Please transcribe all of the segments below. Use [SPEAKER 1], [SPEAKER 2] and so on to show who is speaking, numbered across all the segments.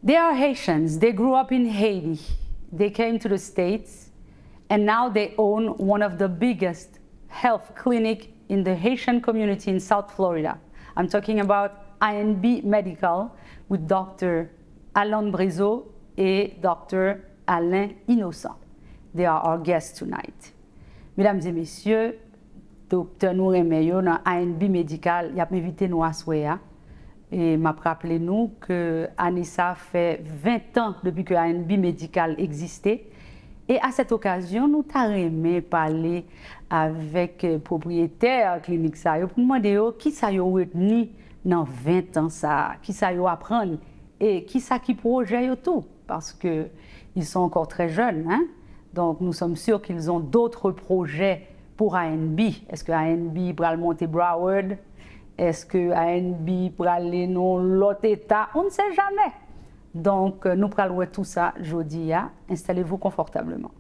[SPEAKER 1] They are Haitians. They grew up in Haiti. They came to the States, and now they own one of the biggest health clinics in the Haitian community in South Florida. I'm talking about INB Medical with Dr. Alain Brizo et Dr. Alain Innocent. They are our guests tonight. Mesdames et messieurs, Dr. Nouremeyo dans INB Medical, il a invité nous à Soya. Et m'a rappelé nous que Anissa fait 20 ans depuis que INB Medical existait. Et à cette occasion, nous t'aimé parler avec propriétaire clinique ça pour demander qui ça yo retenu dans 20 ans ça, qui ça yo apprendre et qui ça qui projet yo tout parce que ils sont encore très jeunes hein. Donc nous sommes sûrs qu'ils ont d'autres projets pour ANB. Est-ce que ANB va monter Broward? Est-ce que ANB pour aller dans l'autre État? On ne sait jamais. Donc, nous parlons tout ça aujourd'hui. Installez-vous confortablement.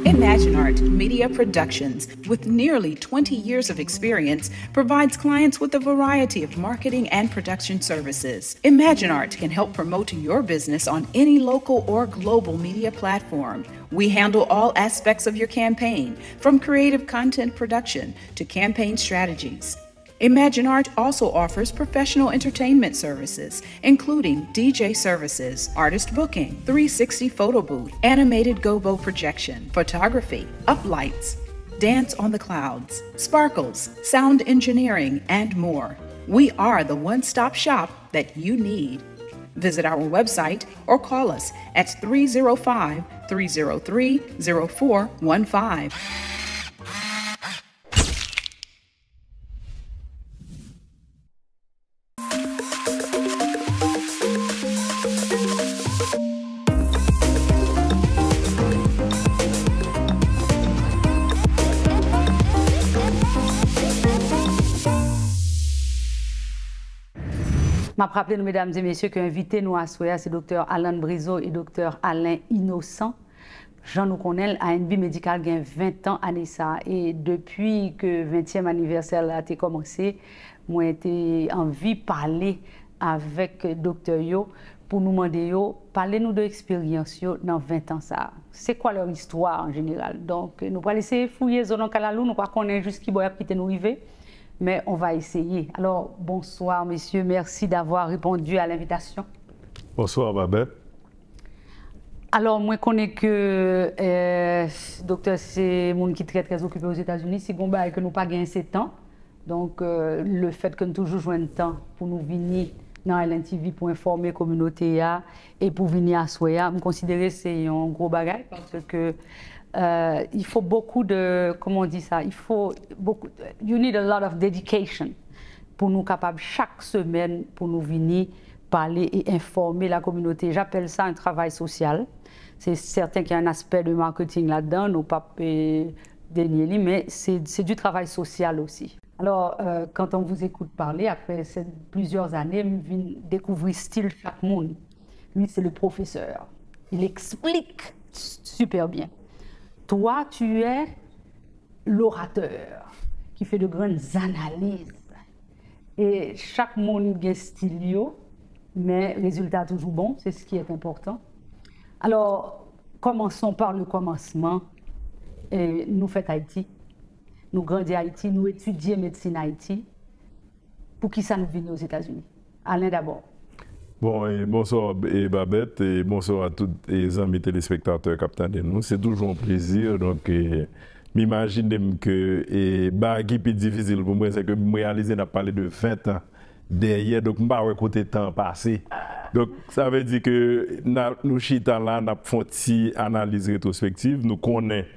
[SPEAKER 2] ImagineArt Media Productions, with nearly 20 years of experience, provides clients with a variety of marketing and production services. ImagineArt can help promote your business on any local or global media platform. We handle all aspects of your campaign, from creative content production to campaign strategies. ImagineArt also offers professional entertainment services, including DJ services, artist booking, 360 photo booth, animated gobo projection, photography, uplights, dance on the clouds, sparkles, sound engineering, and more. We are the one-stop shop that you need. Visit our website or call us at 305-303-0415.
[SPEAKER 1] Je rappelle, mesdames et messieurs, qu'invité nous à Soya, c'est Dr. Alain Brizo et Dr. Alain Innocent. Jean nous connaît, ANB Medical a 20 ans à ça. Et depuis que le 20e anniversaire a été commencé, moi été envie de parler avec Dr. Yo pour nous demander, parlez-nous de l'expérience dans 20 ans. C'est quoi leur histoire en général? Donc, nous allons essayer de fouiller Zonon Kalalou, nous ne connaissons pas juste qui va quitter nous arriver. Mais on va essayer. Alors, bonsoir, messieurs. Merci d'avoir répondu à l'invitation.
[SPEAKER 3] Bonsoir, Babette.
[SPEAKER 1] Alors, moi, je connais que docteur, c'est un monde qui est très, très occupé aux États-Unis. C'est bon, que nous pas gagné 7 ans. Donc, le fait que nous toujours jouons un temps pour nous venir dans LNTV pour informer la communauté et pour venir à Soya, je considère que c'est un gros bagage parce que il faut beaucoup de, comment on dit ça, il faut beaucoup, you need a lot of dedication pour nous capables chaque semaine pour nous venir parler et informer la communauté. J'appelle ça un travail social. C'est certain qu'il y a un aspect de marketing là-dedans, nous pas dénier, mais c'est du travail social aussi. Alors, quand on vous écoute parler, après plusieurs années, je viens découvrir style chaque monde. Lui, c'est le professeur. Il explique super bien. Toi, tu es l'orateur qui fait de grandes analyses. Et chaque monde a un style, mais le résultat est toujours bon, c'est ce qui est important. Alors, commençons par le commencement. Et nous faisons Haïti. Nous grandissons à Haïti, nous étudions médecine à Haïti. Pour qui ça nous vient aux États-Unis? Alain d'abord.
[SPEAKER 3] Bon, et bonsoir Babette et bonsoir à tous les amis téléspectateurs capteurs de nous. C'est toujours un plaisir. Donc, m'imagine que ce qui est plus difficile pour moi, c'est que je réalise qu'on a parlé de 20 ans derrière. Donc, je ne vais pas côté temps passé. Donc, ça veut dire que nous, chita là, nous avons fait une analyse rétrospective. Nous connaissons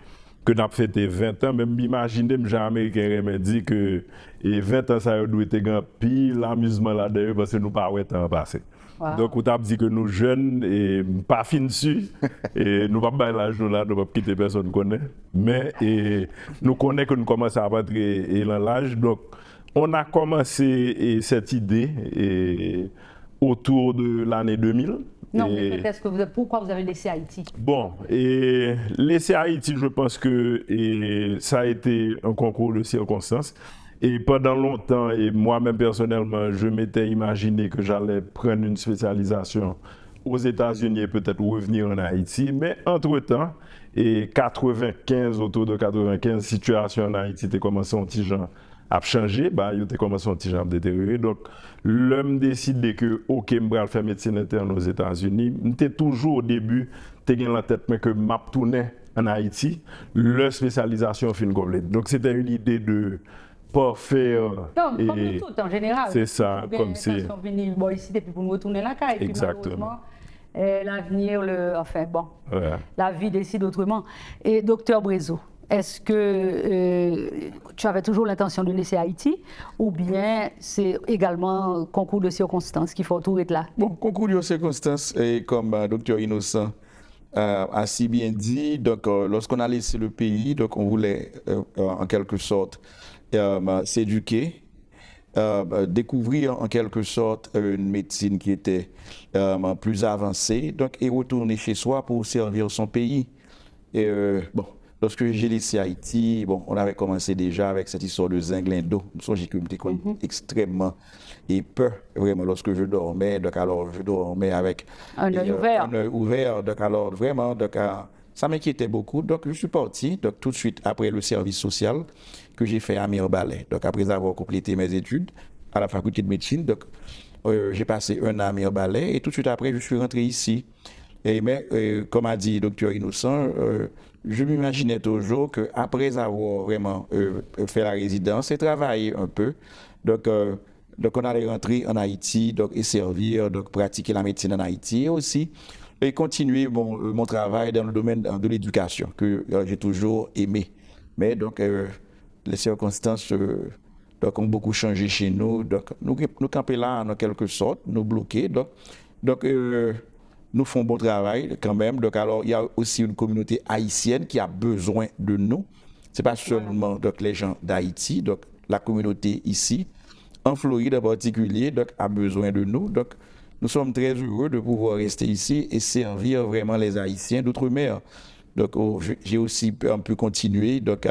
[SPEAKER 3] que nous avons fait 20 ans. Même m'imagine, les Américains me disent que 20 ans, ça doit être grand pile l'amusement là-dedans parce que nous n'avons pas le temps passé. Wow. Donc, on t'a dit que nous jeunes et pas fin dessus, et nous ne pouvons pas l'âge là, nous ne pouvons pas quitter personne qu'on connaît, mais nous connaissons que nous commençons à rentrer dans l'âge. Donc, on a commencé cette idée autour de l'année 2000.
[SPEAKER 1] Non, mais peut-être que pourquoi vous avez laissé Haïti?
[SPEAKER 3] Bon, laisser Haïti, je pense que ça a été un concours de circonstances. Et pendant longtemps, et moi-même personnellement, je m'étais imaginé que j'allais prendre une spécialisation aux États-Unis et peut-être revenir en Haïti. Mais entre-temps, et 95, autour de 95, situation en Haïti était commencé un petit genre à changer, bah, il était commencé un petit genre à détériorer. Donc, l'homme décidé que, OK, je vais faire médecine interne aux États-Unis, j'étais toujours au début, j'étais dans la tête, mais que m'a tourné en Haïti, leur spécialisation fin complète. Donc, c'était une idée de pas faire.
[SPEAKER 1] Non, comme nous tout en général.
[SPEAKER 3] C'est ça, comme c'est.
[SPEAKER 1] Bon, ici, et puis pour nous retourner là, et puis malheureusement, l'avenir, enfin bon, la vie décide autrement. Et docteur Brezo, est-ce que tu avais toujours l'intention de laisser Haïti ou bien c'est également concours de circonstances qu'il faut tout être là?
[SPEAKER 4] Bon, concours de circonstances, et comme docteur Innocent a si bien dit, donc lorsqu'on a laissé le pays, donc on voulait en quelque sorte s'éduquer, découvrir en quelque sorte une médecine qui était plus avancée, donc et retourner chez soi pour servir son pays. Et bon, lorsque j'ai laissé Haïti, bon, on avait commencé déjà avec cette histoire de zinglindo. Je me que j'étais extrêmement peur, vraiment, lorsque je dormais. Donc, alors, je dormais avec
[SPEAKER 1] un œil ouvert.
[SPEAKER 4] Un œil ouvert. Donc, alors, vraiment, donc, ça m'inquiétait beaucoup. Donc, je suis parti, donc, tout de suite après le service social que j'ai fait à Mirbalais. Donc, après avoir complété mes études à la faculté de médecine, donc, j'ai passé un an à Mirbalais et tout de suite après, je suis rentré ici. Mais, comme a dit le docteur Innocent, je m'imaginais toujours qu'après avoir vraiment fait la résidence et travaillé un peu, donc on allait rentrer en Haïti donc, et servir, donc pratiquer la médecine en Haïti et aussi et continuer mon travail dans le domaine de l'éducation que j'ai toujours aimé. Mais donc les circonstances donc, ont beaucoup changé chez nous. Donc nous camper là en quelque sorte, nous bloquer. Donc nous faisons bon travail quand même. Donc, alors, il y a aussi une communauté haïtienne qui a besoin de nous. Ce n'est pas seulement donc, les gens d'Haïti, donc la communauté ici, en Floride en particulier, donc, a besoin de nous. Donc, nous sommes très heureux de pouvoir rester ici et servir vraiment les Haïtiens d'outre-mer. Donc, j'ai aussi un peu continué donc,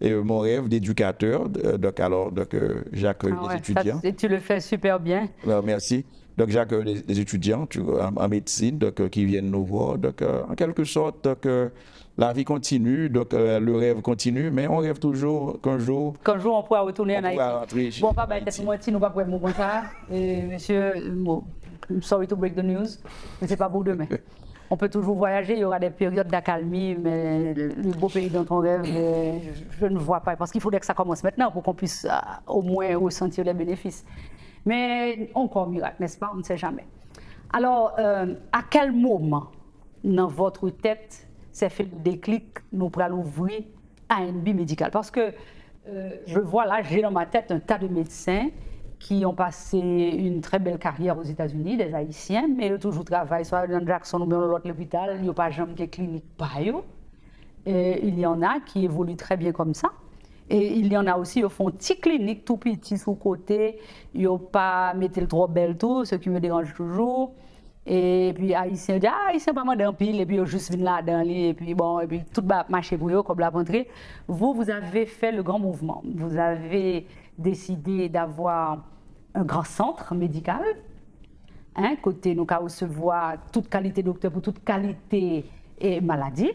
[SPEAKER 4] mon rêve d'éducateur. Donc, j'accueille les étudiants.
[SPEAKER 1] Tu le fais super bien.
[SPEAKER 4] Alors, merci. Donc, j'accueille les étudiants en médecine donc, qui viennent nous voir. Donc, en quelque sorte, donc, la vie continue, donc le rêve continue, mais on rêve toujours qu'un jour
[SPEAKER 1] on pourra retourner en Haïti. Bon, pas peut-être moi, si nous pas pour être comme ça. Monsieur, I'm sorry to break the news, mais c'est pas pour demain. On peut toujours voyager, il y aura des périodes d'accalmie, mais le beau pays dont on rêve, je ne vois pas. Parce qu'il faudrait que ça commence maintenant pour qu'on puisse au moins ressentir les bénéfices. Mais encore miracle, n'est-ce pas? On ne sait jamais. Alors, à quel moment, dans votre tête, s'est fait le déclic, nous pourrons ouvrir ANB médical? Parce que je vois là, j'ai dans ma tête un tas de médecins qui ont passé une très belle carrière aux États-Unis, des Haïtiens, mais ils toujours travaillent, soit dans Jackson ou dans l'autre hôpital, il n'y a pas jamais de clinique par eux. Et il y en a qui évoluent très bien comme ça. Et il y en a aussi, ils font une petite clinique tout petit sous côté, ils n'ont pas mis le trop belle tout, ce qui me dérange toujours. Et puis Haïtiens disent, Haïtiens pas mal d'un pile, et puis ils juste viennent là-dedans, et puis bon, et puis tout va marcher pour eux, comme la rentrée. Vous avez fait le grand mouvement. Vous avez décidé d'avoir un grand centre médical, côté nous avons recevoir toute qualité docteur pour toute qualité et maladie.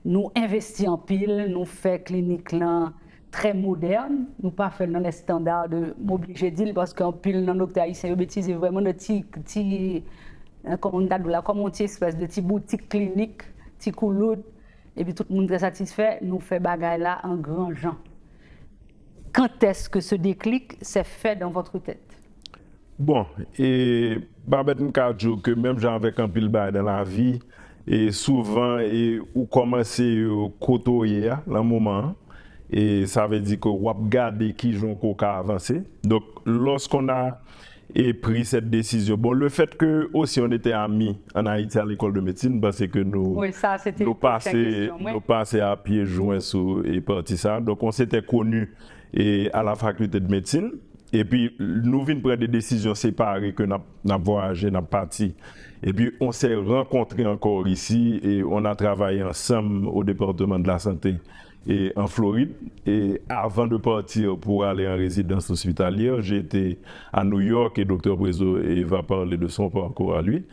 [SPEAKER 1] Nous investissons en pile, nous faisons clinique là très moderne, nous pas fait dans les standards de m'obliger de dire parce qu'en pile dans le docteur haïtien c'est vraiment de petit comme on a comme une espèce de petit boutique clinique, petit couloud et puis tout le monde est satisfait, nous fait bagaille là en grand gens. Quand est-ce que ce déclic s'est fait dans votre tête?
[SPEAKER 3] Bon, et Babette Nkadjo, que même j'ai avec un pile dans la vie, et souvent, ou commencer à côtoyer le moment, et ça veut dire que vous regardez qui joue qu'à avancer. Donc, lorsqu'on a pris cette décision, bon, le fait que aussi on était amis en Haïti à l'école de médecine, parce que nous passions à pieds joints et parti ça. Donc, on s'était connus à la faculté de médecine. Et puis, nous venons prendre des décisions séparées que nous avons voyagé, nous avons parti. Et puis, on s'est rencontrés encore ici et on a travaillé ensemble au département de la santé et en Floride. Et avant de partir pour aller en résidence hospitalière, j'ai été à New York et Dr. Brezo va parler de son parcours à lui.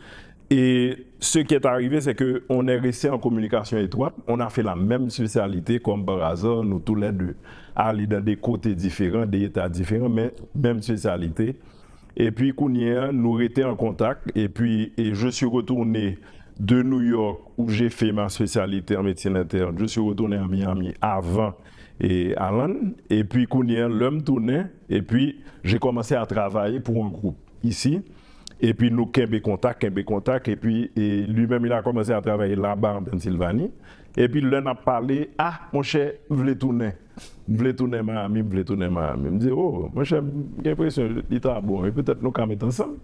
[SPEAKER 3] Et ce qui est arrivé, c'est qu'on est resté en communication étroite. On a fait la même spécialité, comme par hasard, nous tous les deux, aller dans des côtés différents, des états différents, mais même spécialité. Et puis, Kounia, nous étions en contact. Et puis, je suis retourné de New York, où j'ai fait ma spécialité en médecine interne. Je suis retourné à Miami avant et Alan. Et puis, Kounia, l'homme tournait. Et puis, j'ai commencé à travailler pour un groupe ici. Et puis, nous, Kembe contact. Et puis, lui-même, il a commencé à travailler là-bas en Pennsylvanie. Et puis, l'un a parlé, ah, mon cher, je voulais tourner Miami. Il me dit, oh, mon cher, j'ai l'impression qu'il est bon. Et peut-être nous allons mettre ensemble.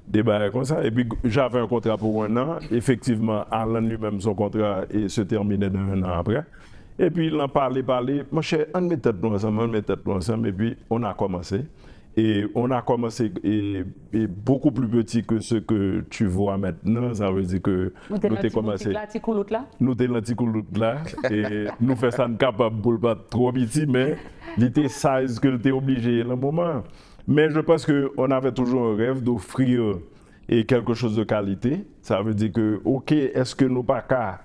[SPEAKER 3] Débat comme ça. Et puis, j'avais un contrat pour 1 an. Effectivement, Alan lui-même, son contrat se terminait dans 1 an après. Et puis, il en parlait. Mon cher, on met tête nous ensemble. Et puis, on a commencé. Et on a commencé beaucoup plus petit que ce que tu vois maintenant. Ça veut dire que nous avons commencé. Nous avons l'anticouloute là. Et nous faisons ça capable pour pas trop petit, mais il était size que tu es obligé à un moment. Mais je pense qu'on avait toujours un rêve d'offrir quelque chose de qualité. Ça veut dire que, OK, est-ce que nous pas qu'à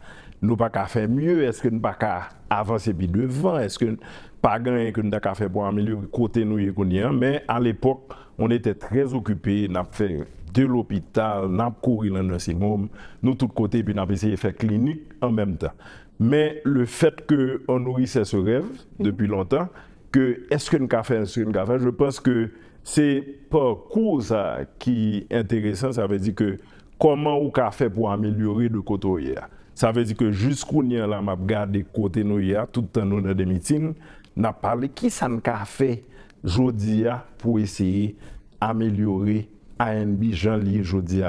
[SPEAKER 3] faire mieux? Est-ce que nous pas qu'à avancer plus devant? Est-ce que pas gagner que nous pas qu'à faire pour améliorer côté nous et mais à l'époque, on était très occupés, on a fait de l'hôpital, on a couru dans le nursing home, nous tous côtés, puis on a essayé de faire clinique en même temps. Mais le fait qu'on nourrissait ce rêve depuis longtemps, que est-ce que nous avons fait, je pense que c'est parcours ça qui est intéressant. Ça veut dire que comment on a fait pour améliorer le côté. Ça veut dire que jusqu'où nous avons regardé côté nous tout le temps dans des meetings, on a parlé qui ça nous a fait aujourd'hui pour essayer d'améliorer ANB Jean-Lie aujourd'hui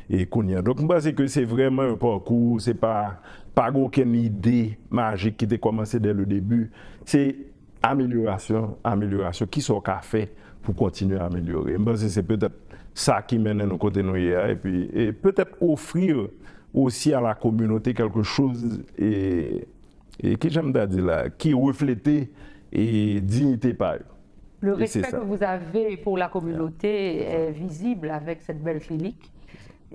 [SPEAKER 3] et Kounia. Donc je pense que c'est vraiment un parcours, c'est pas aucune idée magique qui a commencé dès le début. C'est amélioration, qui sont qu'a fait pour continuer à améliorer. Je pense que c'est peut-être ça qui mène à nos côtés nous et puis peut-être offrir aussi à la communauté quelque chose et qui j'aime dire là, qui reflétait et dignité par eux.
[SPEAKER 1] Le respect que vous avez pour la communauté est visible avec cette belle clinique.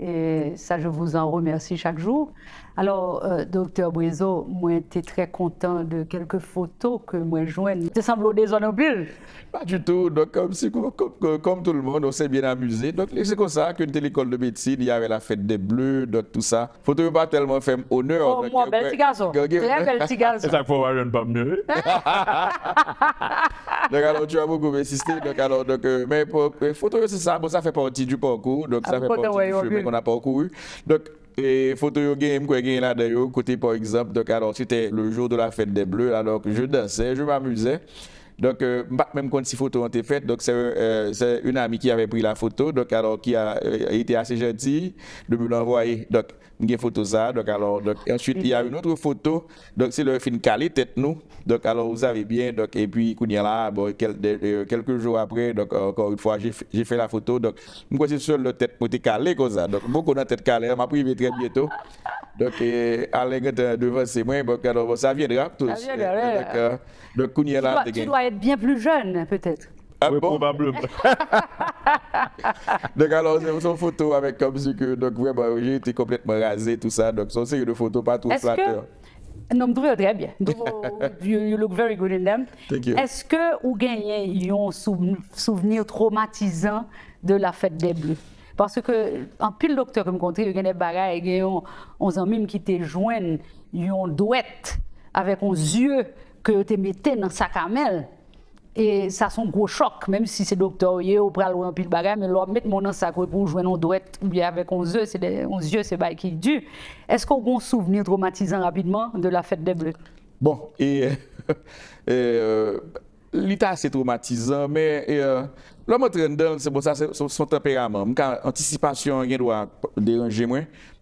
[SPEAKER 1] Et ça, je vous en remercie chaque jour. Alors, docteur Brezo, moi, j'étais très content de quelques photos que moi joigne. Tu sembles déshonorable.
[SPEAKER 4] Pas du tout. Donc, comme tout le monde, on s'est bien amusé. Donc, c'est comme ça qu'une telle école de médecine, il y avait la fête des Bleus, donc tout ça. Photo pas tellement fait honneur.
[SPEAKER 1] Oh, moi, bel petit garçon. Très bel petit garçon.
[SPEAKER 3] C'est ça qu'il faut voir, je ne pas mieux.
[SPEAKER 4] Donc, alors, tu as beaucoup insisté. Donc, alors, mais photo, c'est ça. Bon, ça fait partie du parcours. Donc, ça fait partie du chemin qu'on a parcouru. Donc, et photo game quoi là d'ailleurs côté par exemple donc alors c'était le jour de la fête des Bleus alors que je dansais, je m'amusais. Donc même quand ces photos ont été faites, donc c'est une amie qui avait pris la photo, donc alors qui a été assez gentille de me l'envoyer. Donc une photo ça, donc alors ensuite il y a une autre photo, donc c'est le film calé tête nous. Donc alors vous avez bien donc et puis là bon quelques jours après donc encore une fois j'ai fait la photo donc moi c'est seul le tête côté calé comme ça. Donc beaucoup de tête calée m'a privé très bientôt. Donc Alain devant c'est moi donc alors ça viendra tout. Donc
[SPEAKER 1] tu dois être bien plus jeune peut-être.
[SPEAKER 3] Ah, oui, bon? Probablement.
[SPEAKER 4] Donc alors c'est une photo avec comme si que donc vraiment j'ai été complètement rasé tout ça donc c'est une série de photos pas trop flatteur.
[SPEAKER 1] Non, je trouve très bien. You look very good in them.
[SPEAKER 4] Thank you.
[SPEAKER 1] Est-ce que vous gagnez un souvenir traumatisant de la fête des Bleus? Parce que en pile docteur que me rencontré, il y a des bagages, il y a des amis qui te joignent, ils ont douette avec un yeux que tu mettais dans sa camel. Et ça c'est un gros choc, même si c'est docteur ou pral ou un pile bagage, mais leur mettre mon sac pour jouer une douette ou bien avec 11 yeux, c'est bail qui est dû. Est-ce qu'on a un souvenir traumatisant rapidement de la fête des Bleus?
[SPEAKER 4] Bon, l'état c'est traumatisant, mais l'homme entraîneur, c'est pour ça, c'est son tempérament. Anticipation, il doit déranger moi.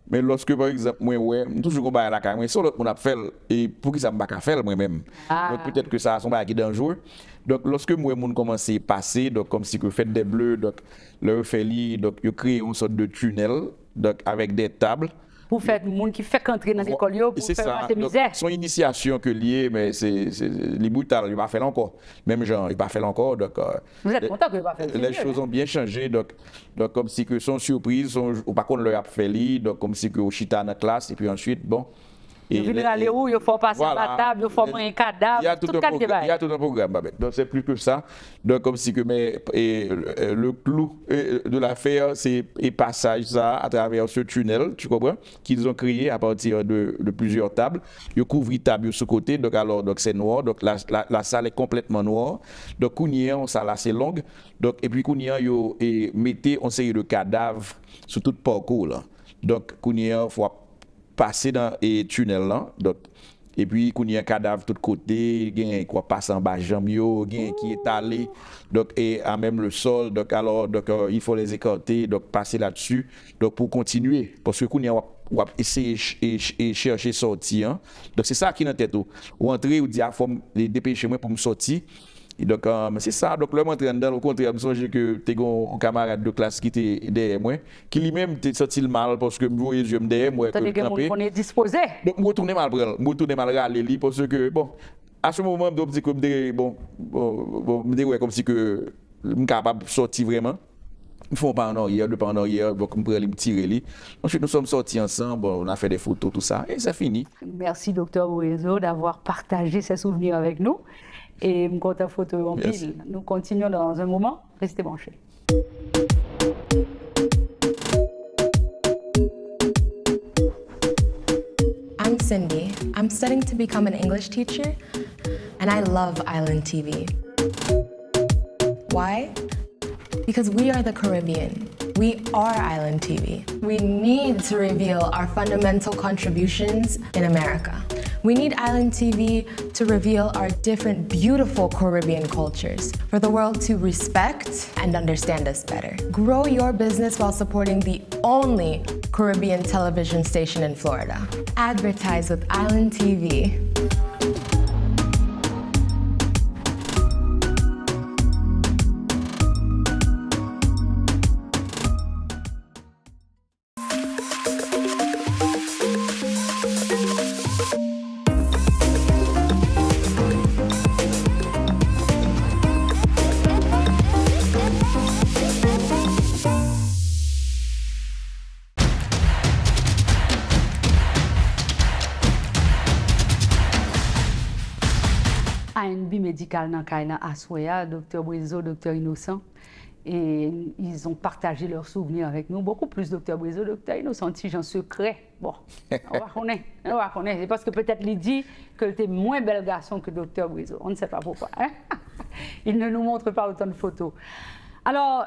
[SPEAKER 4] Mais lorsque, par exemple, moi, toujours à la caméra, sur l'autre, on a fait, et pour qui ça ne m'a pas faire moi-même. Donc peut-être que ça a son bagage dangereux. Donc lorsque moi, on commence à passer, donc comme si que fête des Bleus, donc le fait donc il crée une sorte de tunnel, donc avec des tables.
[SPEAKER 1] pour faire le monde qui fait qu'entrer dans l'école, pour
[SPEAKER 4] c'est
[SPEAKER 1] faire
[SPEAKER 4] ça.
[SPEAKER 1] la misère.
[SPEAKER 4] Son initiation que lié, mais c'est les brutal, il va faire encore. Même genre, il va faire encore. Donc,
[SPEAKER 1] vous êtes content que il va faire
[SPEAKER 4] les choses ont bien changé. Donc comme si que son surprise, ou par contre, leur a fait lui, donc comme si que au chita dans la classe, et puis ensuite, bon.
[SPEAKER 1] Il faut aller où, il faut passer à la table, il faut manger un cadavre,
[SPEAKER 4] il y a tout un programme, Babette. Donc c'est plus que ça. Donc comme si que le clou de l'affaire, c'est le passage ça à travers ce tunnel, tu comprends, qu'ils ont créé à partir de plusieurs tables. Ils couvrent les tables sur côté, donc c'est noir, donc la salle est complètement noire. Donc Kounia, on salle assez longue, donc et puis Kounia, ils mettaient une série de cadavres sur tout le parcours là. Donc Kounia, faut passer dans les tunnels là, donc et puis il y a un cadavre de tous côtés, il y a quoi passe en bas jamio, il y a qui est allé, donc et à même le sol, donc alors il faut les écarter, donc passer là-dessus, donc pour continuer, parce que y a essayer et chercher sortir, hein? Donc c'est ça qui est dans tête ou entrer ou dire faut me dépêcher moi pour me sortir. Et donc, c'est ça. Donc, là, je suis au contraire, je me que tu as un camarade de classe qui était derrière moi, qui lui-même était sorti le mal parce que je voyais les yeux derrière moi.
[SPEAKER 1] Tu as dit qu'on est disposé.
[SPEAKER 4] Donc, je retourne mal pour elle. Je retourne mal à lui parce que, bon, à ce moment, je me dis comme si que je suis capable de sortir vraiment. Ils font pas en arrière, deux pas en arrière, donc je me tirer. Ensuite, nous sommes sortis ensemble, bon, on a fait des photos, tout ça, et ça finit.
[SPEAKER 1] Merci, Dr. Bouezo, d'avoir partagé ces souvenirs avec nous. Et me compte photo en pile. Nous continuons dans un moment. Restez branchés.
[SPEAKER 5] I'm Cindy. I'm studying to become an English teacher, and I love Island TV. Why? Because we are the Caribbean. We are Island TV. We need to reveal our fundamental contributions in America. We need Island TV to reveal our different beautiful Caribbean cultures for the world to respect and understand us better. Grow your business while supporting the only Caribbean television station in Florida. Advertise with Island TV.
[SPEAKER 1] ANB médical dans Kaina Aswaya, Dr. Bouezo, Dr. Innocent. Et ils ont partagé leurs souvenirs avec nous. Beaucoup plus Dr. Bouezo, Dr. Innocent, si en secret. Bon, on va connaître. C'est parce que peut-être il dit que tu es moins bel garçon que Dr. Bouezo. On ne sait pas pourquoi. Hein? Il ne nous montre pas autant de photos. Alors,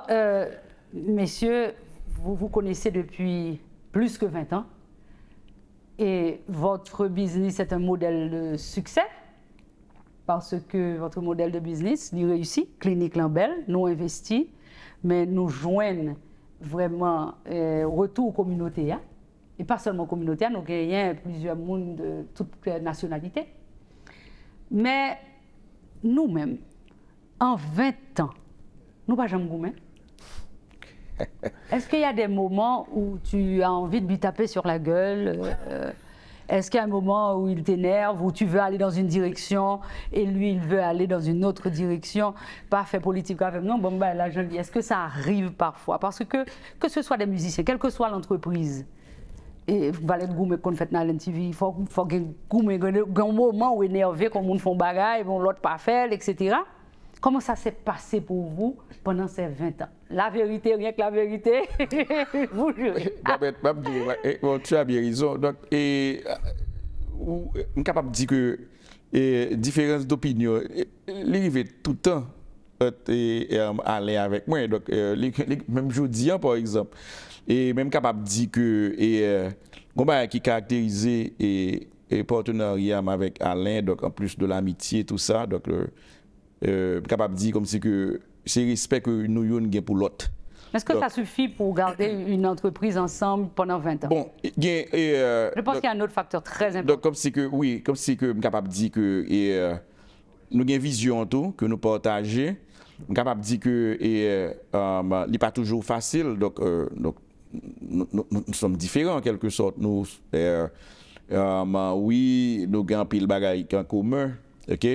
[SPEAKER 1] messieurs, vous vous connaissez depuis plus que 20 ans. Et votre business est un modèle de succès. Parce que votre modèle de business, il réussit. Clinique Lambel, nous investit, mais nous joignons vraiment retour communautaire. Hein? Et pas seulement communautaire, nous gagnons plusieurs mondes de toutes nationalités. Mais nous-mêmes, en 20 ans, nous pas jamais gourmets. Est-ce qu'il y a des moments où tu as envie de lui taper sur la gueule Est-ce qu'il y a un moment où il t'énerve, où tu veux aller dans une direction et lui, il veut aller dans une autre direction? Pas fait politique avec non, bon, ben là, je le dis. Est-ce que ça arrive parfois? Parce que ce soit des musiciens, quelle que soit l'entreprise, et valet de gourmet qu'on fait dans la TV, il faut qu'il y ait un moment où énervé, comme on fait un bagage, l'autre pas faire, etc. Comment ça s'est passé pour vous pendant ces 20 ans? La vérité, rien que la vérité, vous jurez.
[SPEAKER 4] Tu as bien raison. Donc, je suis capable de dire que différence d'opinion, l'arrivée tout le temps aller avec moi. Donc, même jeudi, par exemple, et même capable de dire que qui caractérisait et partenariat avec Alain, donc en plus de l'amitié, tout ça, donc capable de dire comme si que c'est respect que nous avons pour l'autre.
[SPEAKER 1] Est-ce que ça suffit pour garder une entreprise ensemble pendant 20 ans?
[SPEAKER 4] Bon,
[SPEAKER 1] je pense qu'il y a un autre facteur très important.
[SPEAKER 4] Donc, comme si que, oui, comme si que je suis capable de dire que nous avons une vision tout, que nous partageons. Je suis capable de dire que ce n'est pas toujours facile. Donc nous sommes différents en quelque sorte. Nous, oui, nous avons pile bagaille en commun. OK,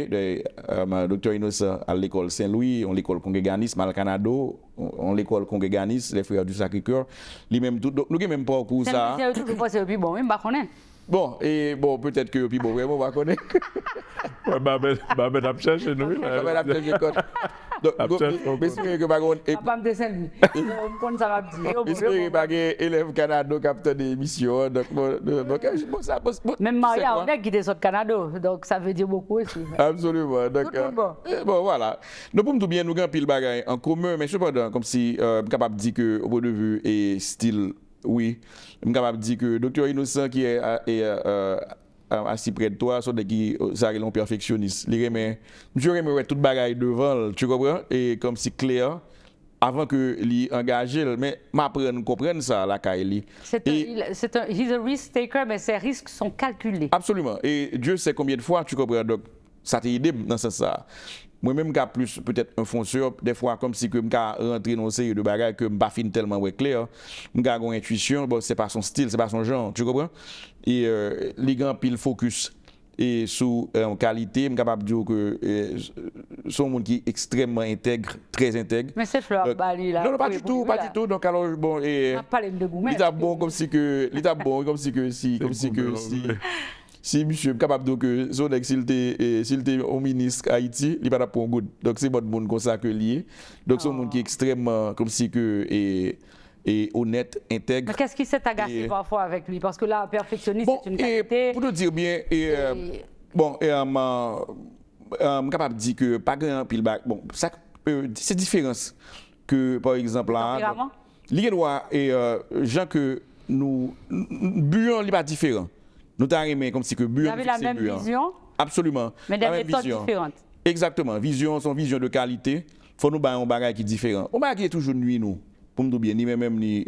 [SPEAKER 4] docteur Innocent à l'école Saint-Louis, on l'école Congréganisme à Canada, on l'école Congréganisme, les frères du Sacré-Cœur, lui-même tout, donc nous avons même pas pour ça.
[SPEAKER 1] C'est tout pour c'est bon, même pas connaître.
[SPEAKER 4] Bon, et bon, peut-être que puis bon, vraiment, on va connaître.
[SPEAKER 3] Ouais, bah, a cherché nous.
[SPEAKER 4] Bah, a cherché quoi. Donc, j'espère que bagon.
[SPEAKER 1] Papa me descend. On ça va dire.
[SPEAKER 4] J'espère que bagon élève Canada capteur d'émission. Donc, bon, ça.
[SPEAKER 1] Même Maria, on est qui est au Canada, donc ça veut dire beaucoup aussi.
[SPEAKER 4] Absolument. Donc, bon, voilà. Nous pouvons tout bien nous gagner pile bagaille en commun, mais cependant, comme si, capable de dire que, au point de vue, et style. Oui, je suis capable de dire que le docteur Innocent qui est assis près de toi, soit qui ça est un perfectionniste. Je remet toute bagaille devant, tu comprends? Et comme si clair, avant que lui engage, mais m'apprendre comprendre ça la Kaili.
[SPEAKER 1] He's a risk taker, mais ces risques sont calculés.
[SPEAKER 4] Absolument. Et Dieu sait combien de fois tu comprends. Donc ça t'a aidé dans ce sens. Moi-même, j'ai plus peut-être un fonceur, des fois, comme si je rentré dans une série de bagages que je ne pas fin tellement clair. Je j'ai une intuition, bon, c'est pas son style, c'est pas son genre, tu comprends? Et les grands pile focus et sous qualité, je suis capable de dire que sont monde qui est extrêmement intègre, très intègre.
[SPEAKER 1] Mais c'est Fleur Bali là.
[SPEAKER 4] Non, pas du tout, pas du tout. Donc alors bon et l'état bon comme si que si monsieur est capable de que son ex s'il était au ministre Haïti, il pas pour good. Donc c'est votre monde comme ça que lié. Donc c'est un monde qui est extrêmement comme si que et honnête, intègre.
[SPEAKER 1] Mais qu'est-ce qui s'est agacé parfois avec lui? Parce que là, perfectionniste,
[SPEAKER 4] bon,
[SPEAKER 1] c'est une qualité.
[SPEAKER 4] Pour te dire bien, bon, capable de dire que pas grand pile bon, ça, c'est différence que par exemple là, les droits et gens que nous buvons, il pas différent. Nous t'arrivons comme si que buvons.
[SPEAKER 1] Vous avez la même vision.
[SPEAKER 4] Absolument.
[SPEAKER 1] Mais des méthodes différentes.
[SPEAKER 4] Exactement. Vision, son vision de qualité. Faut nous bailler un bagage qui est différent. Un bagage qui est toujours nuit nous. Pour nous bien, ni même ni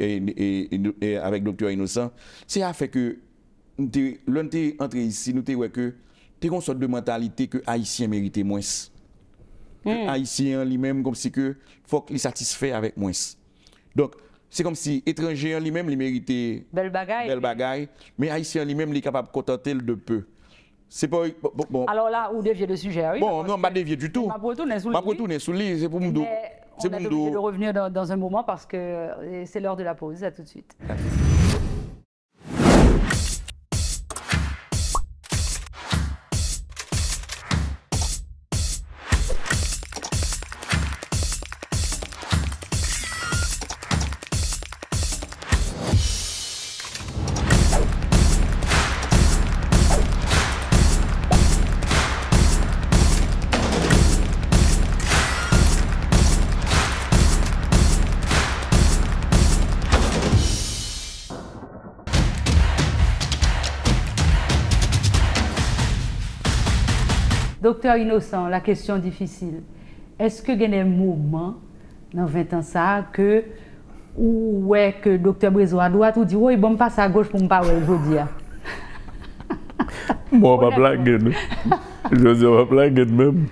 [SPEAKER 4] avec docteur Innocent, c'est à fait que l'on est entré ici, nous t'es que t'es une sorte de mentalité que Haïtien méritait moins. Haïtien lui-même comme si que faut qu'il satisfait avec moins. Donc c'est comme si étranger lui-même il méritait
[SPEAKER 1] belle bagaille,
[SPEAKER 4] mais Haïtien lui-même il est capable de contenter de peu. C'est pas bon.
[SPEAKER 1] Alors là, où dévier le sujet, oui.
[SPEAKER 4] Bon, non, pas dévier du tout.
[SPEAKER 1] Je vais
[SPEAKER 4] retourner sous lui, c'est pour me dire.
[SPEAKER 1] On est obligé de revenir dans un moment parce que c'est l'heure de la pause. À tout de suite. Docteur Innocent, la question difficile. Est-ce que il y a des moments dans 20 ans ça que que docteur Brezo à droite ou dit oui bon passe à gauche pour me parler aujourd'hui.
[SPEAKER 3] Moi pas blaguer. Je dis pas blaguer même.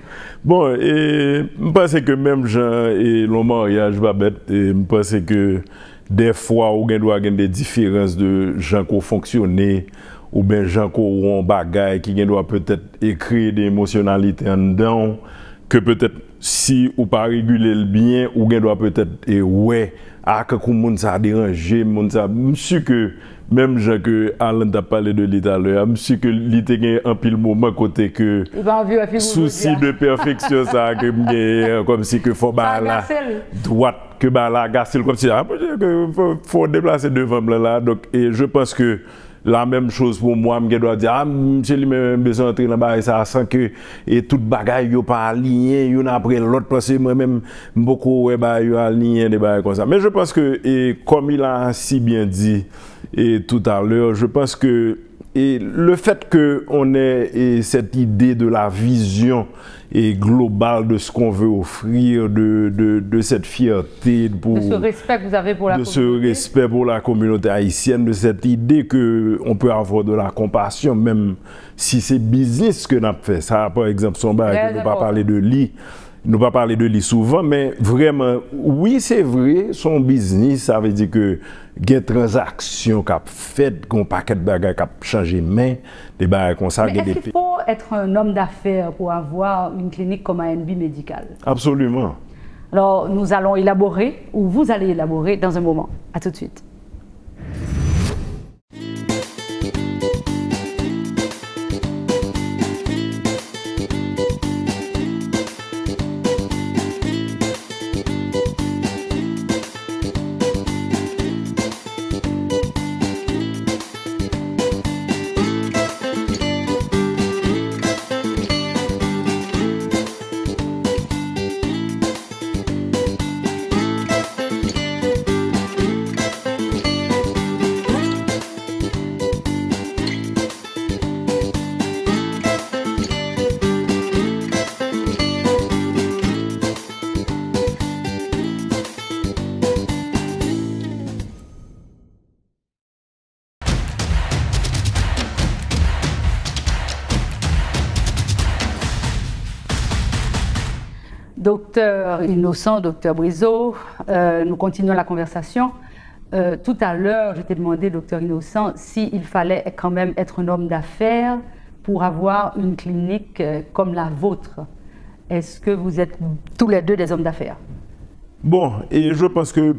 [SPEAKER 3] Bon et je pense que même Jean et le mariage va bête et je pense que des fois on doit avoir des différences de gens qui fonctionner ou bien gens qui ont bagaille qui doit peut-être écrire des émotionnalités en dedans que peut-être si ou pas réguler le bien ou doit peut-être ouais que monde ça a dérangé monde ça monsieur que même gens que Alain t'a parlé de lui tout à l'heure monsieur que il était un pile moment côté que souci de perfection ça que comme si que faut ba là droite que ba là gasser comme si que faut déplacer devant là donc et je pense que la même chose pour moi, je dois dire, monsieur lui-même besoin d'entrer dans le ça sans que et toute bagaille yo pas aligné, une après l'autre parce que moi-même beaucoup yo aligné des bagailles comme ça. Mais je pense que et comme il a si bien dit et tout à l'heure, je pense que et le fait que on ait cette idée de la vision et globale de ce qu'on veut offrir, de cette fierté,
[SPEAKER 1] de ce respect que vous avez pour la communauté.
[SPEAKER 3] De ce respect pour la communauté haïtienne, de cette idée qu'on peut avoir de la compassion, même si c'est business que nous avons fait. Ça, par exemple, son bail, que nous pas parler de lui. nous pas parler de lui souvent, mais vraiment, oui, c'est vrai, son business, ça veut dire que il y a des transactions qui ont fait, qu'on paquet de bagages qui ont changé main, des bagages comme ça.
[SPEAKER 1] Mais est-ce qu'il faut être un homme d'affaires pour avoir une clinique comme ANB médicale?
[SPEAKER 3] Absolument.
[SPEAKER 1] Alors, nous allons élaborer, ou vous allez élaborer dans un moment. À tout de suite. Docteur Innocent, docteur Briseau, nous continuons la conversation. Tout à l'heure, je t'ai demandé, docteur Innocent, s'il fallait quand même être un homme d'affaires pour avoir une clinique comme la vôtre. Est-ce que vous êtes tous les deux des hommes d'affaires?
[SPEAKER 3] Bon, et je pense que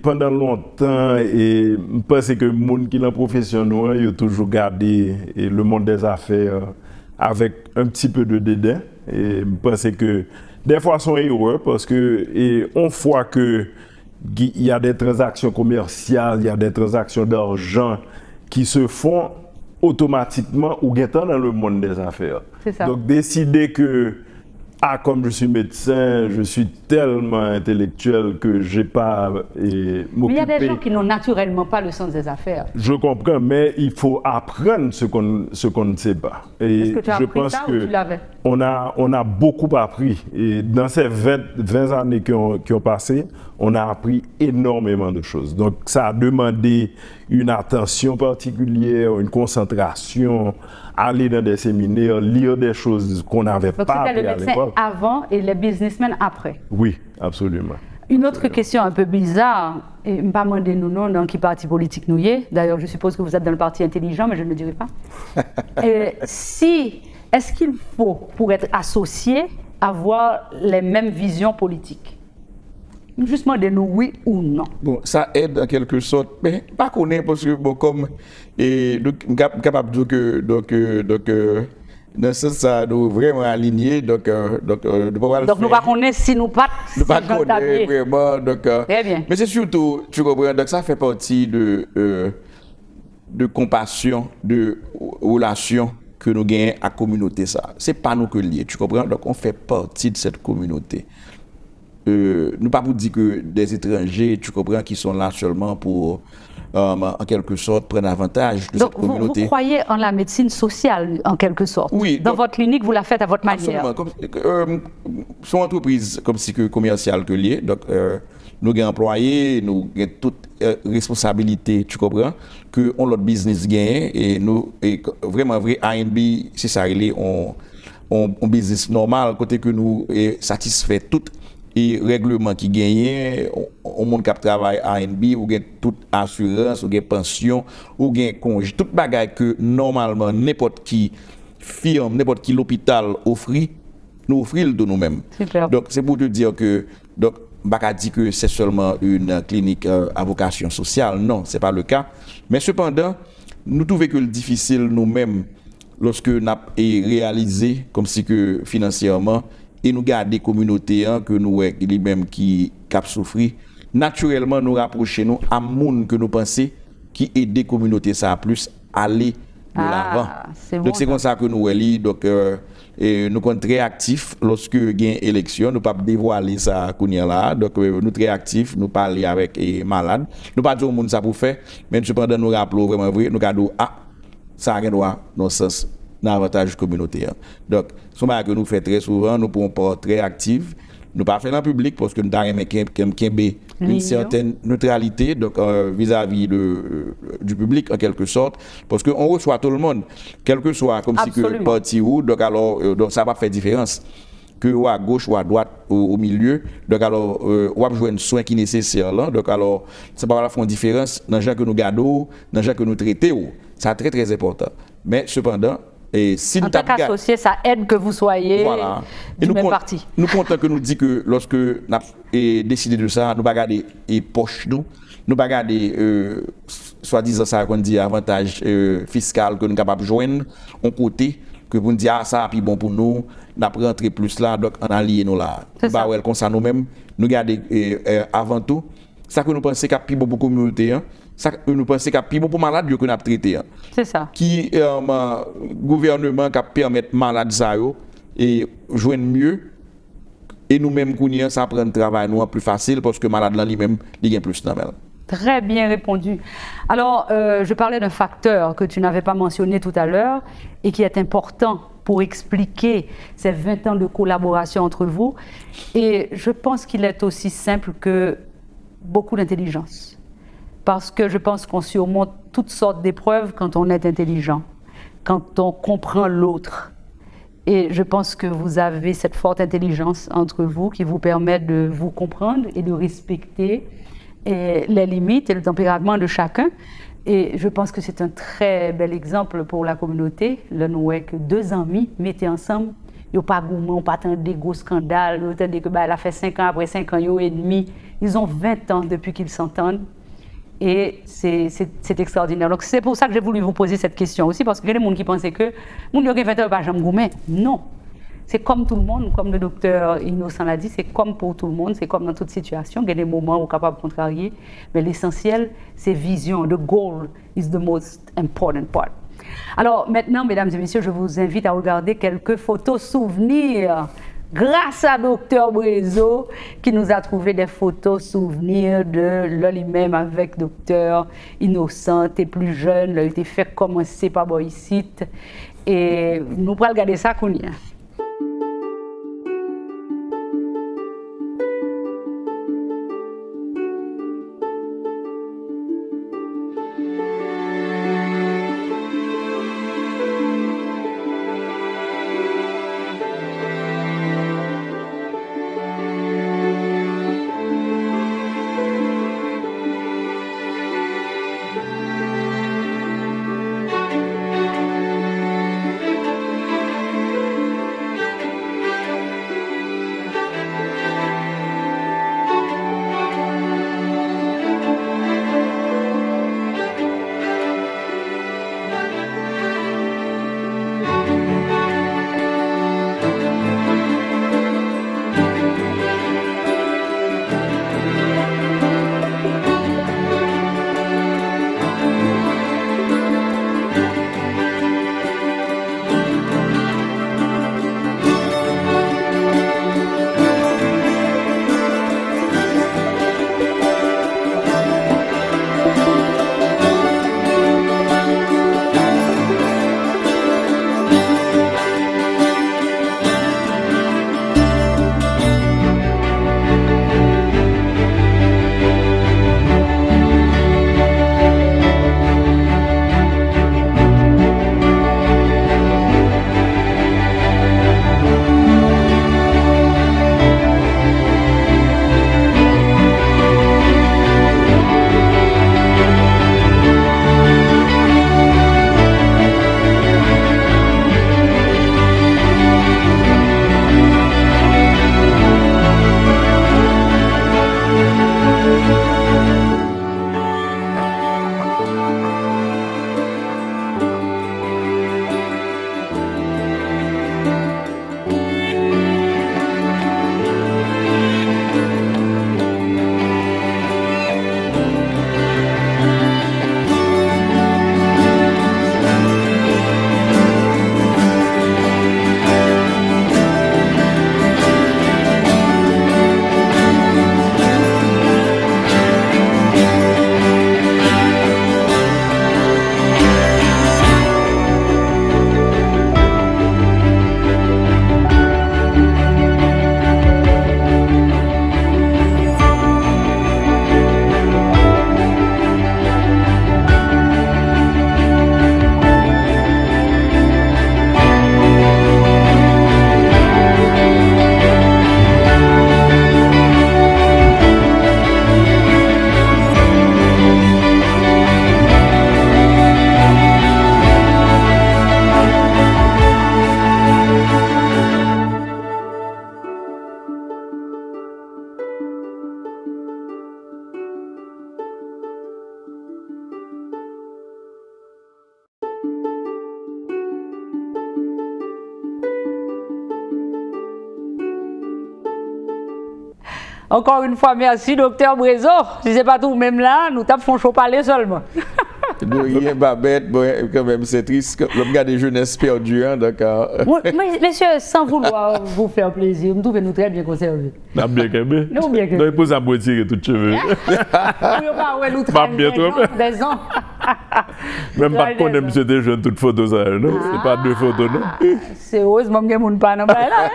[SPEAKER 3] pendant longtemps, je pense que les gens qui sont dans la profession, ils ont toujours gardé le monde des affaires avec un petit peu de dédain. Et je pense que des fois, ils sont heureux parce que on voit qu'il y a des transactions commerciales, il y a des transactions d'argent qui se font automatiquement ou guettant dans le monde des affaires.
[SPEAKER 1] C'est ça.
[SPEAKER 3] Donc, décider que, comme je suis médecin, je suis tellement intellectuel que je n'ai pas m'occuper.
[SPEAKER 1] Mais il y a des gens qui n'ont naturellement pas le sens des affaires.
[SPEAKER 3] Je comprends, mais il faut apprendre ce qu'on ne sait pas.
[SPEAKER 1] Est-ce que tu as appris ça ou tu l'avais?
[SPEAKER 3] On a beaucoup appris. Et dans ces 20 années qui ont passé, on a appris énormément de choses. Donc, ça a demandé une attention particulière, une concentration, aller dans des séminaires, lire des choses qu'on n'avait pas appris à l'époque.
[SPEAKER 1] Donc, c'était le médecin avant et les businessmen après?
[SPEAKER 3] Oui, absolument.
[SPEAKER 1] Une autre question un peu bizarre, et pas demander nous non dans quel parti politique nous y est. D'ailleurs, je suppose que vous êtes dans le parti intelligent, mais je ne le dirai pas. Est-ce qu'il faut, pour être associé, avoir les mêmes visions politiques? Justement, de nous, oui ou non.
[SPEAKER 4] Bon, ça aide en quelque sorte, mais pas connaître parce que, bon, comme, capable de dire que, dans ce sens, ça nous vraiment aligné, donc nous ne
[SPEAKER 1] pas connaître si nous pas.
[SPEAKER 4] Nous pas connaître vraiment, donc.
[SPEAKER 1] Très bien.
[SPEAKER 4] Mais c'est surtout, tu comprends, donc ça fait partie de compassion, de relation que nous gagnons à la communauté. Ça, c'est pas nous que lié, tu comprends, donc on fait partie de cette communauté. Nous pas pour dire que des étrangers, tu comprends, qui sont là seulement pour, en quelque sorte, prendre avantage de cette communauté.
[SPEAKER 1] Vous croyez en la médecine sociale, en quelque sorte?
[SPEAKER 4] Oui.
[SPEAKER 1] Dans votre clinique, vous la faites à votre manière?
[SPEAKER 4] Absolument. Son entreprise comme si que commerciale que liée, donc nous avons employés, nous avons toute responsabilité, tu comprends, que on notre business gagne et nous, vraiment vrai, ANB, c'est ça, on business normal, côté que nous satisfait tout. Et règlement qui gagne, au monde qui travaille à ANB, ou gagne toute assurance, ou gagne pension, ou gagne congé, toute bagaille que normalement n'importe qui firme, n'importe qui l'hôpital offre, nous offrons de nous-mêmes. Donc c'est pour te dire que, donc, pas dire que c'est seulement une clinique à vocation sociale, non, c'est pas le cas. Mais cependant, nous trouvons que le difficile nous-mêmes, lorsque nous avons réalisé, comme si que financièrement, et nous garder des communautés que nous les-mêmes qui cap souffrir, naturellement nous rapprocher nous à monde que nous pensons qui aide des communautés ça plus aller de l'avant. Donc c'est comme ça que nous donc nous sommes très actifs lorsque il y a une élection, nous pas dévoiler ça là, donc nous très actifs, nous parler avec les malades, nous pas dire au monde ça pour faire, mais cependant nous rappelons vraiment vrai, nous gardons ça a droit dans ce sens d'avantage communautaire. Donc, ce que nous faisons très souvent, nous pouvons pas très actifs. Nous ne pas faire en public parce que nous avons une certaine neutralité donc vis-à-vis du public en quelque sorte. Parce qu'on reçoit tout le monde, quel que soit comme si que parti ou, donc alors donc ça va faire différence. que ou à gauche ou à droite au milieu. Donc alors on va jouer un soin qui est nécessaire là. Donc alors ça va faire une différence dans les gens que nous gardons, dans les gens que nous traitons. C'est très très important. Mais cependant, et si
[SPEAKER 1] en tant qu'associé, ça aide que vous soyez du même parti.
[SPEAKER 4] Nous comptons que nous dit que lorsque nous avons décidé de ça, nous ne pas garder les poches nous ne pas garder soi-disant ça qu'on dit avantage fiscal que nous sommes capables de joindre on côté que pour nous dire ça puis bon pour nous n'après rentrer plus là donc on a lié nous là bah ouais comme ça nous-mêmes nous garder avant tout ça que nous pensons qu'il y a plus bon pour la communauté hein, ça que nous pensons qu'il y a plus bon pour malade que nous avons traité hein.
[SPEAKER 1] C'est ça
[SPEAKER 4] Qui gouvernement qui permet malade ça et joindre mieux et nous-mêmes ça prend le travail nous plus facile parce que malade là lui-même il gagne plus normal.
[SPEAKER 1] Très bien répondu. Alors, je parlais d'un facteur que tu n'avais pas mentionné tout à l'heure et qui est important pour expliquer ces 20 ans de collaboration entre vous. Et je pense qu'il est aussi simple que beaucoup d'intelligence. Parce que je pense qu'on surmonte toutes sortes d'épreuves quand on est intelligent, quand on comprend l'autre. Et je pense que vous avez cette forte intelligence entre vous qui vous permet de vous comprendre et de respecter les limites et le tempérament de chacun. Et je pense que c'est un très bel exemple pour la communauté. Là, nous voyons que 2 amis mettaient ensemble. Ils n'ont pas gourmand, pas tant de gros scandales. Ils ont dit que elle a fait 5 ans, après 5 ans et demi. Ils ont 20 ans depuis qu'ils s'entendent. Et c'est extraordinaire. Donc c'est pour ça que j'ai voulu vous poser cette question aussi, parce qu'il y a des gens qui pensaient que les gens qui ont 20 ans ne pas jamais gourmand. Non. C'est comme tout le monde, comme le docteur Innocent l'a dit, c'est comme pour tout le monde, c'est comme dans toute situation. Il y a des moments où on est capable de contrarier, mais l'essentiel, c'est vision. The goal is the most important part. Alors maintenant, mesdames et messieurs, je vous invite à regarder quelques photos souvenirs. Grâce à Dr Brezo, qui nous a trouvé des photos souvenirs de lui-même avec Dr Innocent, et plus jeune, il a été fait commencer par Boycite. Et nous pourrons regarder ça qu'on y a. Encore une fois, merci, docteur Brezo. Si ce n'est pas tout, même là, nous tapons chaud parler seulement.
[SPEAKER 4] Rien Babette, bon, quand même, c'est triste. Le regard des jeunesses perdues, hein, d'accord.
[SPEAKER 1] Messieurs, sans vouloir vous faire plaisir, nous trouvons nous très bien conservés.
[SPEAKER 3] Nous bien qu'aimé.
[SPEAKER 1] Nous bien qu'aimé.
[SPEAKER 3] Donc, il faut ça pour tirer tous les cheveux.
[SPEAKER 1] Nous
[SPEAKER 3] Pas bien trop.
[SPEAKER 1] des ans.
[SPEAKER 3] Même pas qu'on aime monsieur des jeunes toutes photos, ça, non? C'est pas deux photos, non?
[SPEAKER 1] C'est heureusement que je ne pas dans là.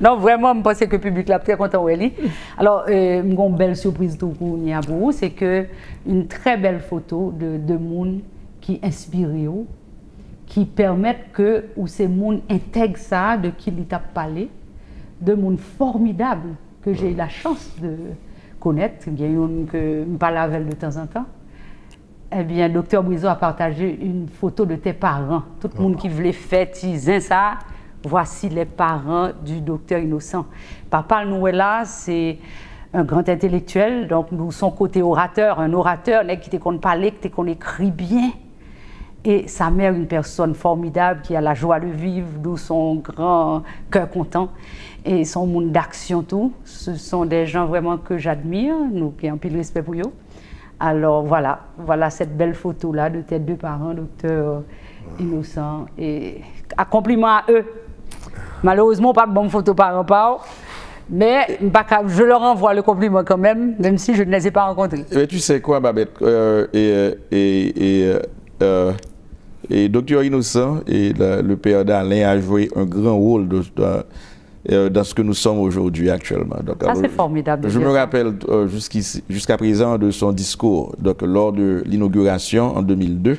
[SPEAKER 1] Non, vraiment, je pense que le public est très content. Alors, une belle surprise pour vous, c'est que une très belle photo de monde qui inspire, qui permettent que ces monde intègrent ça, de qui il t'a parlé, de monde formidable que j'ai eu la chance de connaître, il y a une que je parle avec de temps en temps. Eh bien, docteur Brezo a partagé une photo de tes parents. Tout le monde qui voulait faire ça, voici les parents du docteur Innocent. Papa Nouella, c'est un grand intellectuel, donc nous son côté orateur, un orateur qui te connaît parler, qui te écrit bien. Et sa mère, une personne formidable qui a la joie de vivre, d'où son grand cœur content et son monde d'action tout. Ce sont des gens vraiment que j'admire, nous qui avons un peu de respect pour eux. Alors voilà cette belle photo là de tes deux parents, docteur Innocent, et un compliment à eux. Malheureusement, pas de bonne photo par rapport. Mais je leur envoie le compliment quand même si je ne les ai pas rencontrés.
[SPEAKER 4] Mais tu sais quoi, Babette, et docteur Innocent et le père d'Alain a joué un grand rôle dans ce que nous sommes aujourd'hui actuellement. Donc,
[SPEAKER 1] ça, c'est formidable.
[SPEAKER 4] Je me rappelle jusqu'à présent de son discours donc, lors de l'inauguration en 2002.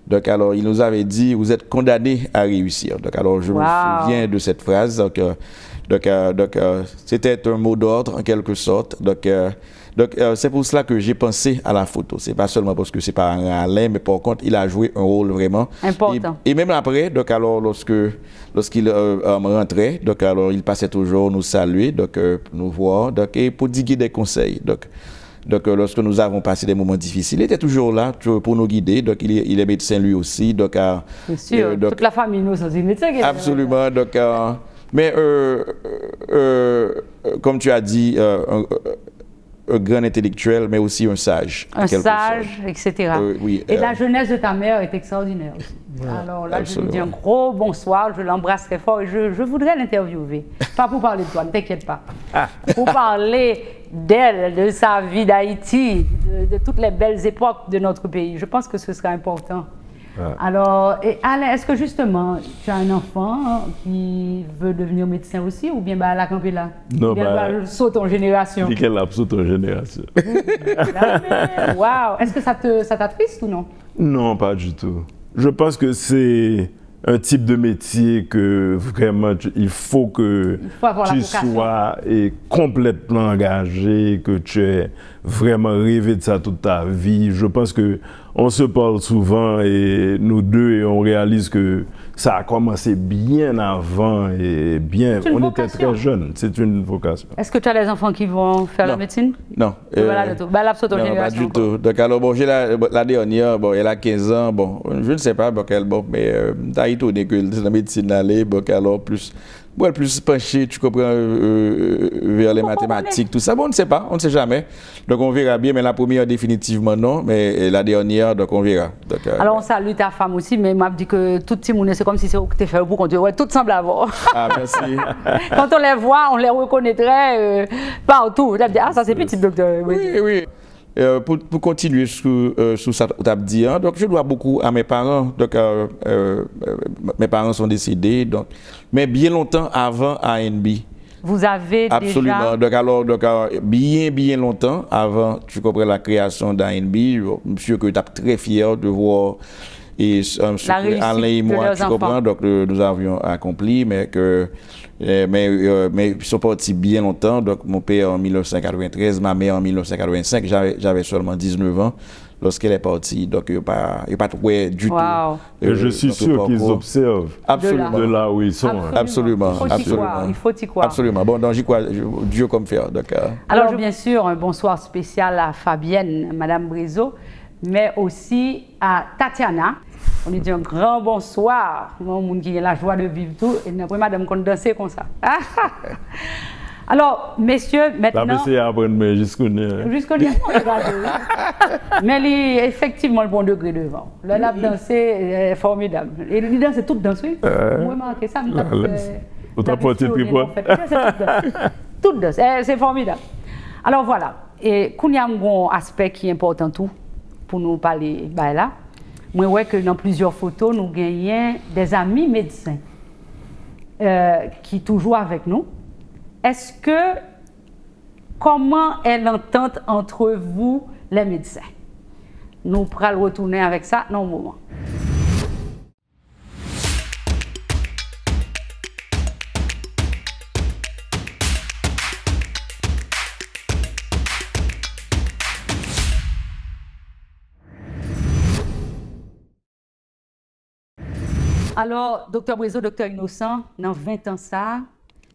[SPEAKER 4] Donc, alors, il nous avait dit, vous êtes condamnés à réussir. Donc, alors, je me souviens de cette phrase. Donc, c'était un mot d'ordre en quelque sorte. Donc, c'est pour cela que j'ai pensé à la photo. C'est pas seulement parce que c'est pas Alain, mais par contre, il a joué un rôle vraiment
[SPEAKER 1] important.
[SPEAKER 4] Et même après, donc alors lorsqu'il rentrait, donc alors il passait toujours nous saluer, donc nous voir, donc et pour diguer des conseils. Donc lorsque nous avons passé des moments difficiles, il était toujours là pour nous guider. Donc il est médecin lui aussi. Donc
[SPEAKER 1] bien sûr, toute la famille nous sommes médecins.
[SPEAKER 4] Absolument. Donc mais comme tu as dit, un grand intellectuel, mais aussi un sage.
[SPEAKER 1] Un sage, etc.
[SPEAKER 4] Oui,
[SPEAKER 1] et la jeunesse de ta mère est extraordinaire aussi. Alors là, je lui dis un gros bonsoir, je l'embrasse très fort et je voudrais l'interviewer. Pas pour parler de toi, ne t'inquiète pas. Pour parler d'elle, de sa vie d'Haïti, de toutes les belles époques de notre pays. Je pense que ce sera important. Alors, Alain, est-ce que justement, tu as un enfant qui veut devenir médecin aussi ou bien la campé là?
[SPEAKER 3] Non,
[SPEAKER 1] elle saute en génération.
[SPEAKER 3] Dit qu'elle a saute en génération.
[SPEAKER 1] Waouh! Est-ce que ça t'attriste ou non? Non,
[SPEAKER 3] pas du tout. Je pense que c'est un type de métier que vraiment il faut que tu sois complètement engagé, que tu aies vraiment rêvé de ça toute ta vie. Je pense que on se parle souvent et nous deux et on réalise que ça a commencé bien avant et bien. On était très jeunes. C'est une vocation.
[SPEAKER 1] Est-ce que tu as des enfants qui vont faire la médecine?
[SPEAKER 4] Non.
[SPEAKER 1] Non, pas
[SPEAKER 4] du tout. Donc alors bon, j'ai la dernière, bon, elle a 15 ans, bon, je ne sais pas, mais t'as étonné que la médecine allait, bon, alors plus penché, tu comprends, vers les mathématiques, tout ça. Bon, on ne sait pas, on ne sait jamais. Donc, on verra bien, mais la première, définitivement, non. Mais la dernière, donc, on verra. Donc,
[SPEAKER 1] alors, on salue ta femme aussi, mais m'a dit que tout le monde, c'est comme si c'était fait pour qu'on te voit. Tout semble avoir.
[SPEAKER 4] Ah, merci.
[SPEAKER 1] Quand on les voit, on les reconnaîtrait partout. Ah, ça, c'est petit, docteur.
[SPEAKER 4] Oui. Pour continuer sur ça, donc je dois beaucoup à mes parents. Donc, mes parents sont décédés, donc, mais bien longtemps avant ANB.
[SPEAKER 1] Vous avez
[SPEAKER 4] absolument.
[SPEAKER 1] déjà...
[SPEAKER 4] Donc, bien longtemps avant, tu comprends, la création d'ANB, monsieur que tu es très fier de voir. Et Alain et moi, tu comprends, donc nous avions accompli, mais ils sont partis bien longtemps. Donc mon père en 1993, ma mère en 1985, j'avais seulement 19 ans lorsqu'elle est partie. Donc il n'y a pas trop du tout.
[SPEAKER 3] Et je suis sûr qu'ils observent de là où ils sont.
[SPEAKER 4] Absolument.
[SPEAKER 1] Il faut y croire.
[SPEAKER 4] Absolument. Bon, donc j'y crois, Dieu comme faire.
[SPEAKER 1] Alors bien sûr, un bonsoir spécial à Fabienne, Madame Brezo, mais aussi à Tatiana. On lui dit un grand bonsoir. Mon monde qui a la joie de vivre tout. Et après, madame, qu'on danser comme ça. Alors, messieurs,
[SPEAKER 3] La
[SPEAKER 1] maintenant...
[SPEAKER 3] PC à apprendre, mais jusqu'au nez.
[SPEAKER 1] Jusqu'au nez, mais il est effectivement le bon degré devant. Le lap dansé est formidable. Et il danse toute danse, oui. Vous remarquez ça?
[SPEAKER 3] Vous t'apportez plus quoi?
[SPEAKER 1] Toute danse, c'est formidable. Alors voilà, et il y a un aspect qui est important tout pour nous parler là. Moi, ouais que dans plusieurs photos, nous gagnons des amis médecins qui sont toujours avec nous. Est-ce que, comment est l'entente entre vous, les médecins? Nous pourrons retourner avec ça dans un moment. Alors, docteur Brézo, docteur Innocent, dans 20 ans ça,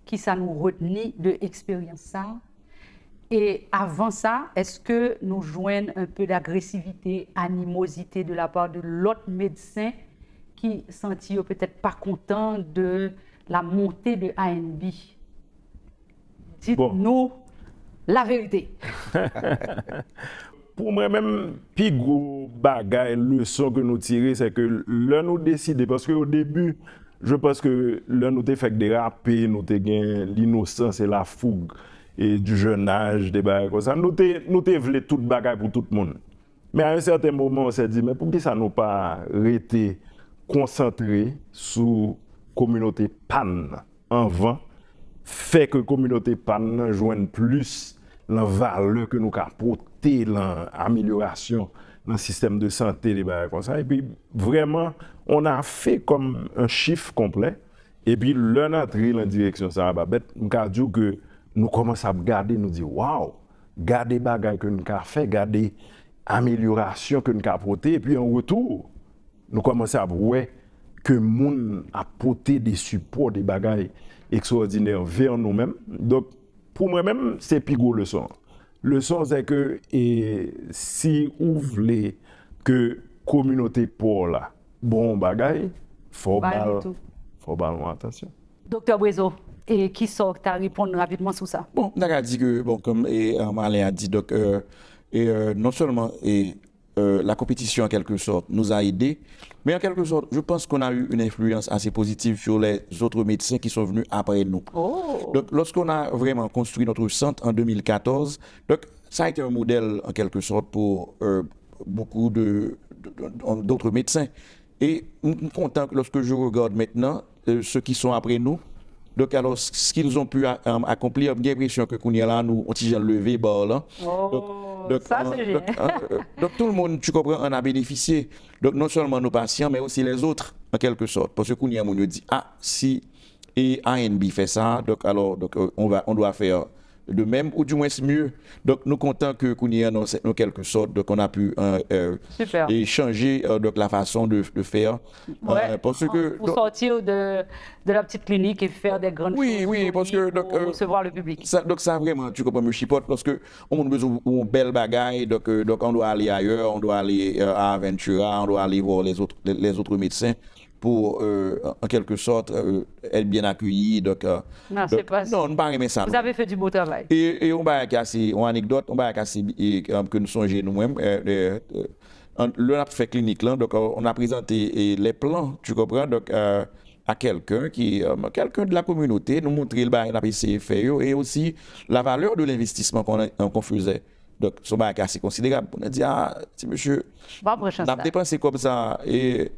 [SPEAKER 1] qui ça nous retenait de l'expérience ça? Et avant ça, est-ce que nous joignons un peu d'agressivité, animosité de la part de l'autre médecin qui sentit peut-être pas content de la montée de ANB? Dites-nous la vérité.
[SPEAKER 3] Pour moi-même, plus gros bagage, leçon que nous tirons, c'est que là nous décidons, parce qu'au début, je pense que là nous avons fait des rappels, nous avons l'innocence et la fougue et du jeune âge, des bagages comme ça. Nous avons voulu tout bagage pour tout le monde. Mais à un certain moment, on s'est dit, mais pourquoi ça nous pas été concentré sur la communauté PAN en vent, fait que la communauté PAN joigne plus la valeur que nous apporter l'amélioration dans le système de santé des barres comme ça. Et puis vraiment, on a fait comme un chiffre complet. Et puis l'un entré dans la direction ça va bête, nous avons dit que nous commençons à regarder, nous dire waouh, garder bagages que nous avons fait, garder amélioration que nous avons apporté. Et puis en retour, nous commençons à voir que le monde a apporté des supports, des bagages extraordinaires vers nous-mêmes. Donc pour moi-même, c'est plus gros leçon. Leçon, c'est que si vous voulez que la communauté pour la bon bagaille, faut faire attention.
[SPEAKER 1] Docteur Brézo, et qui sort à répondre rapidement sur ça?
[SPEAKER 4] Bon, on a dit que, bon, comme Marlène a dit, donc, non seulement la compétition en quelque sorte nous a aidés, mais en quelque sorte, je pense qu'on a eu une influence assez positive sur les autres médecins qui sont venus après nous.
[SPEAKER 1] Oh.
[SPEAKER 4] Donc, lorsqu'on a vraiment construit notre centre en 2014, donc, ça a été un modèle en quelque sorte pour beaucoup d'autres médecins. Et je suis content que lorsque je regarde maintenant ceux qui sont après nous, donc alors ce qu'ils ont pu accomplir, j'ai l'impression que qu'on y a là, nous on s'est levé bas là.
[SPEAKER 1] Donc, ça c'est génial.
[SPEAKER 4] Donc tout le monde, tu comprends, en a bénéficié. Donc non seulement nos patients, mais aussi les autres en quelque sorte. Parce que qu'on y a, on dit si ANB fait ça, donc alors on doit faire de même ou du moins mieux. Donc nous comptons que Kounia en quelque sorte, donc on a pu changer donc la façon de faire.
[SPEAKER 1] Ouais,
[SPEAKER 4] parce que
[SPEAKER 1] pour sortir de la petite clinique et faire des grandes choses.
[SPEAKER 4] Oui, parce que
[SPEAKER 1] pour recevoir le public.
[SPEAKER 4] Donc ça vraiment, tu comprends, me chipote parce que on a besoin d'une belle bagaille, donc on doit aller ailleurs, on doit aller à Aventura, on doit aller voir les autres médecins pour, en quelque sorte, être bien accueilli. Donc,
[SPEAKER 1] non, c'est pas ça.
[SPEAKER 4] Non, on ne pas aimer ça.
[SPEAKER 1] Vous avez fait du beau travail.
[SPEAKER 4] Et on va casser, une anecdote, on va casser que nous songeons nous-mêmes. Le a fait clinique là, donc on a présenté les plans, tu comprends, donc à quelqu'un de la communauté, nous montrer le bail fait et aussi la valeur de l'investissement qu'on faisait. Donc, ce bail assez considérable. On a dit, si monsieur, on a dépensé comme ça et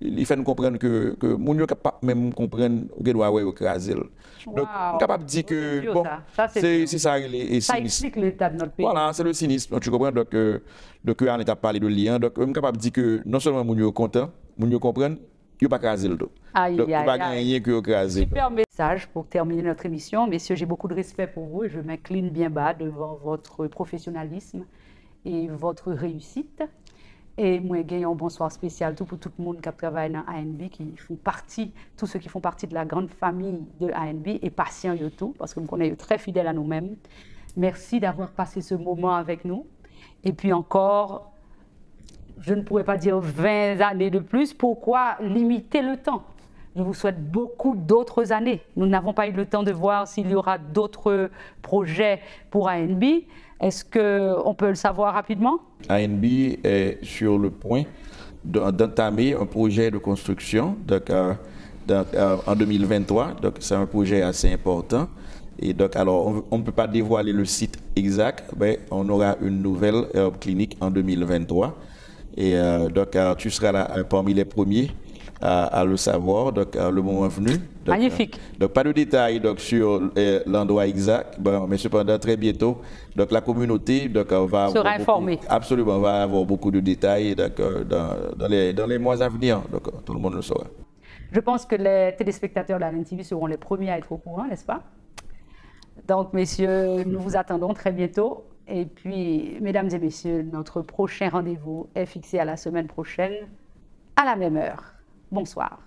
[SPEAKER 4] il fait nous comprendre que mon ne capable même comprendre que doit écraser. Donc on est capable de dire que bon, c'est ça
[SPEAKER 1] ça explique l'état de notre pays.
[SPEAKER 4] Voilà, c'est le cynisme. Tu comprends donc on est parlé de lien. Donc on est capable de dire que non seulement mon est content, mon comprendre, il pas écraser le dos. Donc il va gagner que écraser.
[SPEAKER 1] Super message pour terminer notre émission, messieurs, j'ai beaucoup de respect pour vous et je m'incline bien bas devant votre professionnalisme et votre réussite. Et moi, j'ai un bonsoir spécial pour tout le monde qui travaille dans ANB, tous ceux qui font partie de la grande famille de ANB et patients et tout, parce que nous sommes très fidèles à nous-mêmes. Merci d'avoir passé ce moment avec nous. Et puis encore, je ne pourrais pas dire 20 années de plus, pourquoi limiter le temps? Je vous souhaite beaucoup d'autres années. Nous n'avons pas eu le temps de voir s'il y aura d'autres projets pour ANB. Est-ce qu'on peut le savoir rapidement?
[SPEAKER 4] ANB est sur le point d'entamer un projet de construction en 2023. Donc, c'est un projet assez important. Et donc, alors, on ne peut pas dévoiler le site exact, mais on aura une nouvelle clinique en 2023. Et donc, tu seras là parmi les premiers à le savoir, donc le moment venu. Donc,
[SPEAKER 1] magnifique.
[SPEAKER 4] Donc, pas de détails donc, sur l'endroit exact, bon, mais cependant, très bientôt, donc, la communauté
[SPEAKER 1] sera informée.
[SPEAKER 4] Absolument, va avoir beaucoup de détails donc, dans les mois à venir, donc tout le monde le saura.
[SPEAKER 1] Je pense que les téléspectateurs de l'ALN TV seront les premiers à être au courant, n'est-ce pas? Donc, messieurs, nous vous attendons très bientôt. Et puis, mesdames et messieurs, notre prochain rendez-vous est fixé à la semaine prochaine, à la même heure. Bonsoir.